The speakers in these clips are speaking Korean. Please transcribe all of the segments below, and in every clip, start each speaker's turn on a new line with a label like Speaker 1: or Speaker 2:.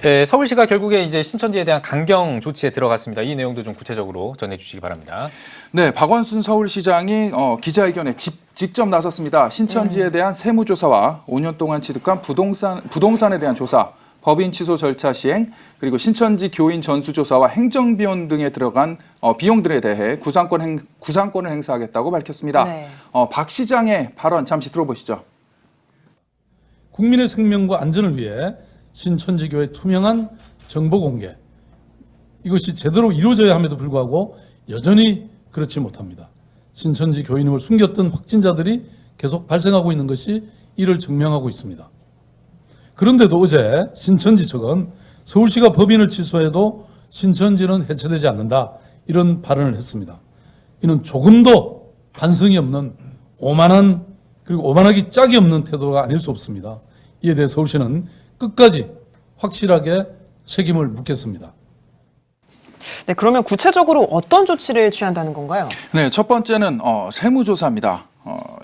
Speaker 1: 서울시가 결국에 이제 신천지에 대한 강경 조치에 들어갔습니다. 이 내용도 좀 구체적으로 전해주시기 바랍니다.
Speaker 2: 네, 박원순 서울시장이 기자회견에 직접 나섰습니다. 신천지에 대한 세무조사와 5년 동안 취득한 부동산에 대한 조사, 법인 취소 절차 시행, 그리고 신천지 교인 전수조사와 행정비용 등에 들어간 비용들에 대해 구상권을 행사하겠다고 밝혔습니다.
Speaker 3: 네.
Speaker 2: 박 시장의 발언 잠시 들어보시죠.
Speaker 4: 국민의 생명과 안전을 위해 신천지교회 투명한 정보 공개, 이것이 제대로 이루어져야 함에도 불구하고 여전히 그렇지 못합니다. 신천지 교인임을 숨겼던 확진자들이 계속 발생하고 있는 것이 이를 증명하고 있습니다. 그런데도 어제 신천지 측은 서울시가 법인을 취소해도 신천지는 해체되지 않는다, 이런 발언을 했습니다. 이는 조금도 반성이 없는 오만한, 그리고 오만하기 짝이 없는 태도가 아닐 수 없습니다. 이에 대해 서울시는 끝까지 확실하게 책임을 묻겠습니다.
Speaker 3: 네, 그러면 구체적으로 어떤 조치를 취한다는 건가요?
Speaker 2: 네, 첫 번째는 세무조사입니다.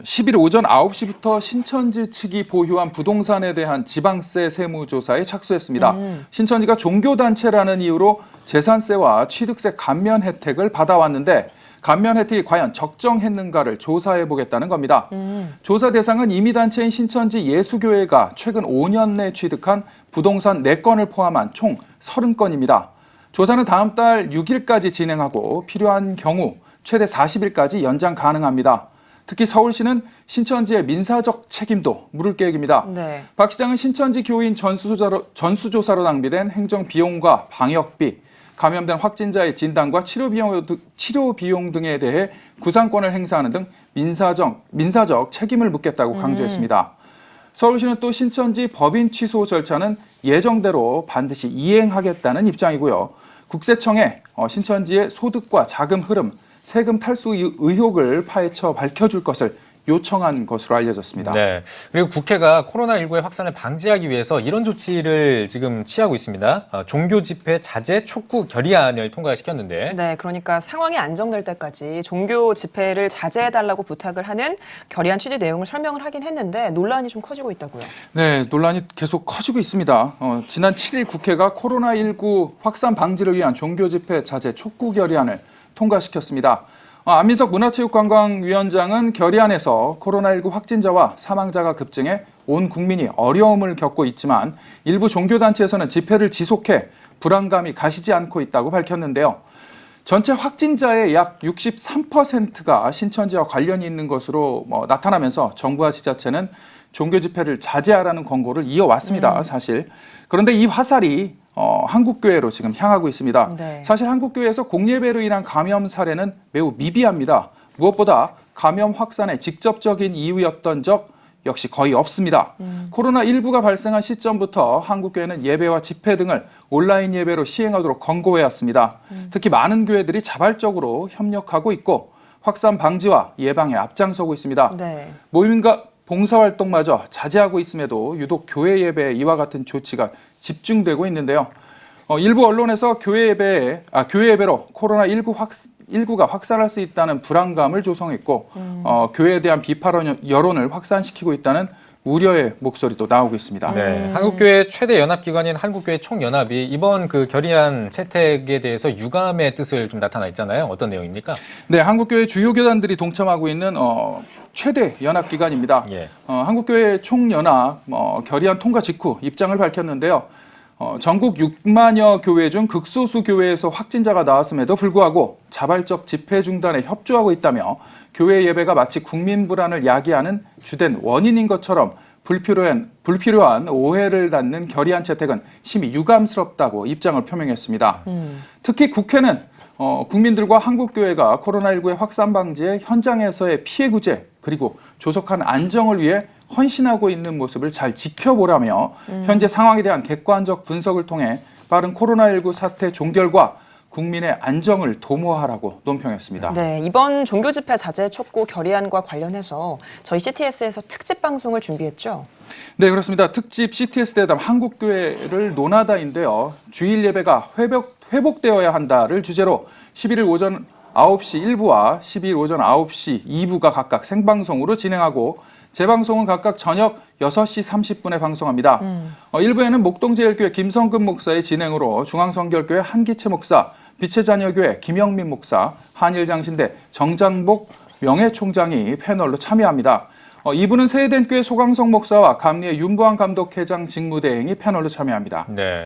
Speaker 2: 10일 오전 9시부터 신천지 측이 보유한 부동산에 대한 지방세 세무조사에 착수했습니다. 신천지가 종교단체라는 이유로 재산세와 취득세 감면 혜택을 받아왔는데 감면 혜택이 과연 적정했는가를 조사해보겠다는 겁니다. 조사 대상은 임의단체인 신천지 예수교회가 최근 5년 내 취득한 부동산 4건을 포함한 총 30건입니다. 조사는 다음 달 6일까지 진행하고 필요한 경우 최대 40일까지 연장 가능합니다. 특히 서울시는 신천지의 민사적 책임도 물을 계획입니다.
Speaker 3: 네.
Speaker 2: 박 시장은 신천지 교인 전수조사로 낭비된 행정비용과 방역비, 감염된 확진자의 진단과 치료 비용 등에 대해 구상권을 행사하는 등 민사적 책임을 묻겠다고 강조했습니다. 서울시는 또 신천지 법인 취소 절차는 예정대로 반드시 이행하겠다는 입장이고요. 국세청에 신천지의 소득과 자금 흐름, 세금 탈수 의혹을 파헤쳐 밝혀줄 것을 요청한 것으로 알려졌습니다.
Speaker 1: 네. 그리고 국회가 코로나19의 확산을 방지하기 위해서 이런 조치를 지금 취하고 있습니다. 종교 집회 자제 촉구 결의안을 통과시켰는데.
Speaker 3: 네, 그러니까 상황이 안정될 때까지 종교 집회를 자제해달라고 부탁을 하는 결의안 취지 내용을 설명을 하긴 했는데 논란이 좀 커지고 있다고요.
Speaker 2: 네, 논란이 계속 커지고 있습니다. 지난 7일 국회가 코로나19 확산 방지를 위한 종교 집회 자제 촉구 결의안을 통과시켰습니다. 안민석 문화체육관광위원장은 결의안에서 코로나19 확진자와 사망자가 급증해 온 국민이 어려움을 겪고 있지만 일부 종교단체에서는 집회를 지속해 불안감이 가시지 않고 있다고 밝혔는데요. 전체 확진자의 약 63%가 신천지와 관련이 있는 것으로 나타나면서 정부와 지자체는 종교 집회를 자제하라는 권고를 이어왔습니다, 사실. 그런데 이 화살이 한국교회로 지금 향하고 있습니다.
Speaker 3: 네. 사실
Speaker 2: 한국교회에서 공예배로 인한 감염 사례는 매우 미비합니다. 무엇보다 감염 확산의 직접적인 이유였던 적 역시 거의 없습니다. 코로나19가 발생한 시점부터 한국교회는 예배와 집회 등을 온라인 예배로 시행하도록 권고해왔습니다. 특히 많은 교회들이 자발적으로 협력하고 있고 확산 방지와 예방에 앞장서고 있습니다.
Speaker 3: 네.
Speaker 2: 모임과 봉사활동마저 자제하고 있음에도 유독 교회 예배에 이와 같은 조치가 집중되고 있는데요. 일부 언론에서 교회 예배로 코로나19가 확산할 수 있다는 불안감을 조성했고 교회에 대한 비판 여론을 확산시키고 있다는 우려의 목소리도 나오고 있습니다.
Speaker 1: 네, 한국교회 최대 연합기관인 한국교회 총연합이 이번 그 결의안 채택에 대해서 유감의 뜻을 좀 나타나 있잖아요. 어떤 내용입니까?
Speaker 2: 네, 한국교회 주요 교단들이 동참하고 있는 최대 연합기관입니다.
Speaker 1: 예.
Speaker 2: 한국교회 총연합 결의안 통과 직후 입장을 밝혔는데요. 전국 6만여 교회 중 극소수 교회에서 확진자가 나왔음에도 불구하고 자발적 집회 중단에 협조하고 있다며 교회 예배가 마치 국민 불안을 야기하는 주된 원인인 것처럼 불필요한 오해를 낳는 결의안 채택은 심히 유감스럽다고 입장을 표명했습니다. 특히 국회는 국민들과 한국교회가 코로나19의 확산 방지에 현장에서의 피해 구제 그리고 조속한 안정을 위해 헌신하고 있는 모습을 잘 지켜보라며 현재 상황에 대한 객관적 분석을 통해 빠른 코로나19 사태 종결과 국민의 안정을 도모하라고 논평했습니다.
Speaker 3: 네, 이번 종교 집회 자제 촉구 결의안과 관련해서 저희 CTS에서 특집 방송을 준비했죠.
Speaker 2: 네, 그렇습니다. 특집 CTS 대담 한국교회를 논하다인데요. 주일 예배가 회복되어야 한다를 주제로 11일 오전 9시 1부와 12일 오전 9시 2부가 각각 생방송으로 진행하고 재방송은 각각 저녁 6시 30분에 방송합니다. 1부에는 목동제일교회 김성근 목사의 진행으로 중앙성결교회 한기채 목사, 빛의 자녀교회 김영민 목사, 한일장신대 정장복 명예총장이 패널로 참여합니다. 2부는 세해den교회 소강성 목사와 감리의 윤보한 감독회장 직무대행이 패널로 참여합니다.
Speaker 1: 네.